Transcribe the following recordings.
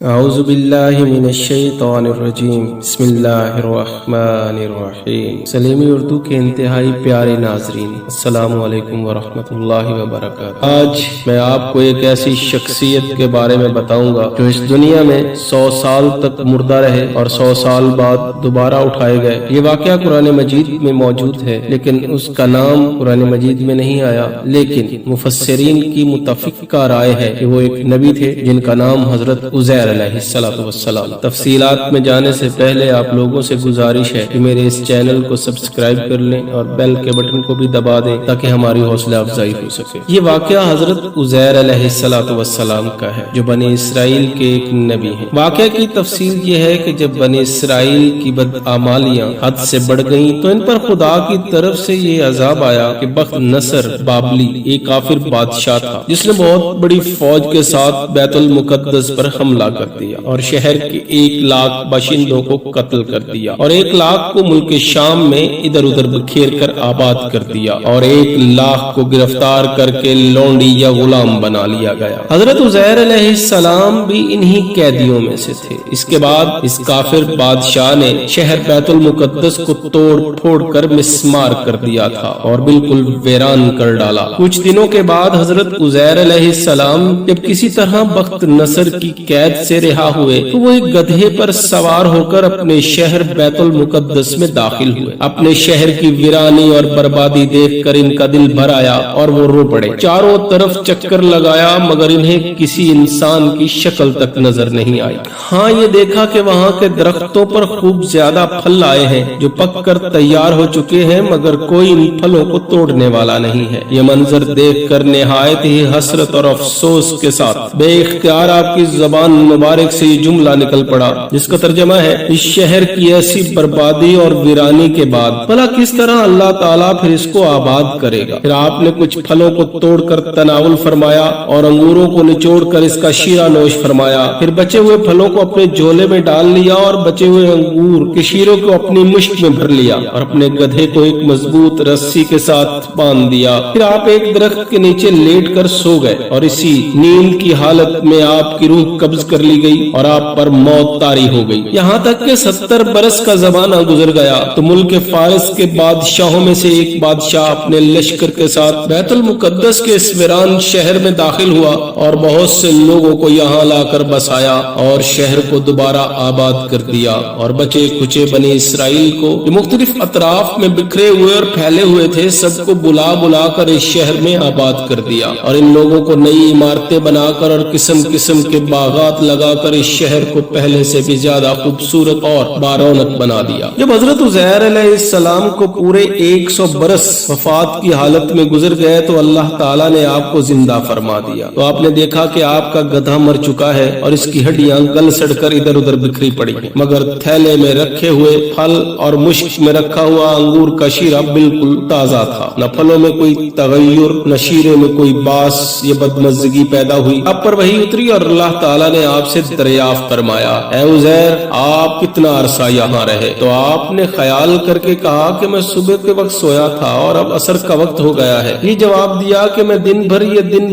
اعوذ باللہ من الشیطان الرجیم بسم اللہ الرحمن الرحیم۔ سلیمی اردو کے انتہائی پیارے ناظرین، السلام علیکم ورحمۃ اللہ وبرکاتہ۔ آج میں آپ کو ایک ایسی شخصیت کے بارے میں بتاؤں گا جو اس دنیا میں 100 سال تک مردہ رہے اور 100 سال بعد دوبارہ اٹھائے گئے۔ یہ واقعہ قرآن مجید میں موجود ہے، لیکن اس کا نام قرآن مجید میں نہیں آیا، لیکن مفسرین کی متفقہ رائے ہے کہ وہ ایک نبی تھے جن کا نام حضرت عزیر علیہ السلام۔ تفصیلات میں جانے سے پہلے آپ لوگوں سے گزارش ہے کہ میرے اس چینل کو سبسکرائب کر لیں اور بیل کے بٹن کو بھی دبا دیں تاکہ ہماری حوصلہ افزائی ہو سکے۔ یہ واقعہ حضرت عزیر علیہ السلام کا ہے جو بنی اسرائیل کے ایک نبی ہیں۔ واقعہ کی تفصیل یہ ہے کہ جب بنی اسرائیل کی بدعمالیاں حد سے بڑھ گئیں تو ان پر خدا کی طرف سے یہ عذاب آیا کہ بخت نصر بابلی ایک کافر بادشاہ تھا جس نے بہت بڑی فوج کے ساتھ بیت المقدس پر حملہ کر دیا اور شہر کے 1 لاکھ باشندوں کو قتل کر دیا اور 1 لاکھ کو ملک شام میں ادھر ادھر بکھیر کر آباد کر دیا اور 1 لاکھ کو گرفتار کر کے لونڈی یا غلام بنا لیا گیا۔ حضرت عزیر علیہ السلام بھی انہی قیدیوں میں سے تھے۔ اس کے بعد اس کافر بادشاہ نے شہر بیت المقدس کو توڑ پھوڑ کر مسمار کر دیا تھا اور بالکل ویران کر ڈالا۔ کچھ دنوں کے بعد حضرت عزیر علیہ السلام جب کسی طرح بخت نصر کی قید سے رہا ہوئے تو وہ ایک گدھے پر سوار ہو کر اپنے شہر بیت المقدس میں داخل ہوئے۔ اپنے شہر کی ویرانی اور بربادی دیکھ کر ان کا دل بھر آیا اور وہ رو پڑے۔ چاروں طرف چکر لگایا مگر انہیں کسی انسان کی شکل تک نظر نہیں آئی۔ ہاں یہ دیکھا کہ وہاں کے درختوں پر خوب زیادہ پھل آئے ہیں جو پک کر تیار ہو چکے ہیں مگر کوئی ان پھلوں کو توڑنے والا نہیں ہے۔ یہ منظر دیکھ کر نہایت ہی حسرت اور افسوس کے ساتھ بے اختیار آپ کی زبان مبارک سے یہ جملہ نکل پڑا جس کا ترجمہ ہے، اس شہر کی ایسی بربادی اور ویرانی کے بعد بھلا کس طرح اللہ تعالیٰ پھر اس کو آباد کرے گا۔ پھر آپ نے کچھ پھلوں کو توڑ کر تناول فرمایا اور انگوروں کو نچوڑ کر اس کا شیرہ نوش فرمایا۔ پھر بچے ہوئے پھلوں کو اپنے جھولے میں ڈال لیا اور بچے ہوئے انگور کے شیروں کو اپنی مشت میں بھر لیا اور اپنے گدھے کو ایک مضبوط رسی کے ساتھ باندھ دیا۔ پھر آپ ایک درخت کے نیچے لیٹ کر سو گئے اور اسی نیند کی حالت میں آپ کی روح قبض کر لی گئی اور آپ پر موت طاری ہو گئی۔ یہاں تک کہ 70 برس کا زمانہ گزر گیا تو ملک فارس کے بادشاہوں میں سے ایک بادشاہ اپنے لشکر کے ساتھ بیت المقدس کے اس ویران شہر میں داخل ہوا اور بہت سے لوگوں کو یہاں لا کر بسایا اور شہر کو دوبارہ آباد کر دیا اور بچے کچے بنی اسرائیل کو جو مختلف اطراف میں بکھرے ہوئے اور پھیلے ہوئے تھے سب کو بلا بلا کر اس شہر میں آباد کر دیا اور ان لوگوں کو نئی عمارتیں بنا کر اور قسم قسم کے باغات لگا کر اس شہر کو پہلے سے بھی زیادہ خوبصورت اور بارونق بنا دیا۔ جب حضرت عزیر علیہ السلام کو پورے 100 برس وفات کی حالت میں گزر گئے تو اللہ تعالیٰ نے آپ کو زندہ فرما دیا۔ تو آپ نے دیکھا کہ آپ کا گدھا مر چکا ہے اور اس کی ہڈیاں گل سڑ کر ادھر ادھر بکھری پڑی ہیں مگر تھیلے میں رکھے ہوئے پھل اور مشک میں رکھا ہوا انگور کا شیرہ بالکل تازہ تھا۔ نہ پھلوں میں کوئی تغیر نہ شیرے میں کوئی باس یا بدمزگی پیدا ہوئی۔ آپ پر وحی اتری اور اللہ تعالیٰ نے آپ سے دریافت فرمایا، اے عزیر آپ کتنا عرصہ یہاں رہے؟ تو آپ نے خیال کر کے کہا کہ میں صبح کے وقت سویا تھا اور اب عصر کا وقت ہو گیا ہے۔ یہ جواب دیا کہ میں دن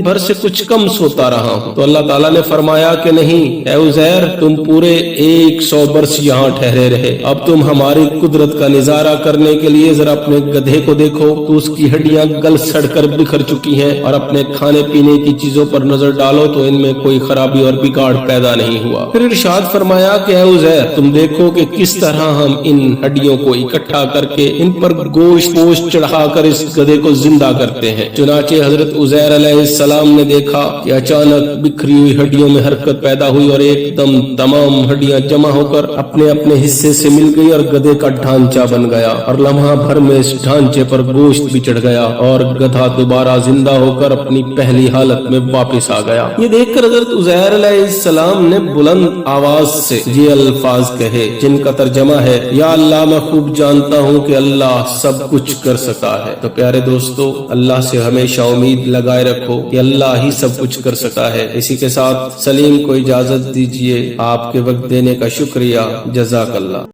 بھر سے کچھ کم سوتا رہا ہوں۔ تو اللہ تعالیٰ نے فرمایا کہ نہیں اے عزیر، تم پورے 100 برس یہاں ٹھہرے رہے۔ اب تم ہماری قدرت کا نظارہ کرنے کے لیے ذرا اپنے گدھے کو دیکھو تو اس کی ہڈیاں گل سڑ کر بکھر چکی ہیں اور اپنے کھانے پینے کی چیزوں پر نظر ڈالو تو ان میں کوئی خرابی اور بگاڑ پیدا نہیں ہوا۔ پھر ارشاد فرمایا کہ اے عزیر تم دیکھو کہ کس طرح ہم ان ہڈیوں کو اکٹھا کر کے ان پر گوشت چڑھا کر اس گدھے کو زندہ کرتے ہیں۔ چنانچہ حضرت عزیر علیہ السلام نے دیکھا کہ اچانک بکھری ہوئی ہڈیوں میں حرکت پیدا ہوئی اور ایک دم تمام ہڈیاں جمع ہو کر اپنے اپنے حصے سے مل گئی اور گدھے کا ڈھانچہ بن گیا اور لمحہ بھر میں اس ڈھانچے پر گوشت بھی چڑھ گیا اور گدھا دوبارہ زندہ ہو کر اپنی پہلی حالت میں واپس آ گیا۔ یہ دیکھ کر حضرت عزیر علیہ السلام نے بلند آواز سے یہ الفاظ کہے جن کا ترجمہ ہے، یا اللہ میں خوب جانتا ہوں کہ اللہ سب کچھ کر سکتا ہے۔ تو پیارے دوستو، اللہ سے ہمیشہ امید لگائے رکھو کہ اللہ ہی سب کچھ کر سکتا ہے۔ اسی کے ساتھ سلیم کو اجازت دیجیے، آپ کے وقت دینے کا شکریہ، جزاک اللہ۔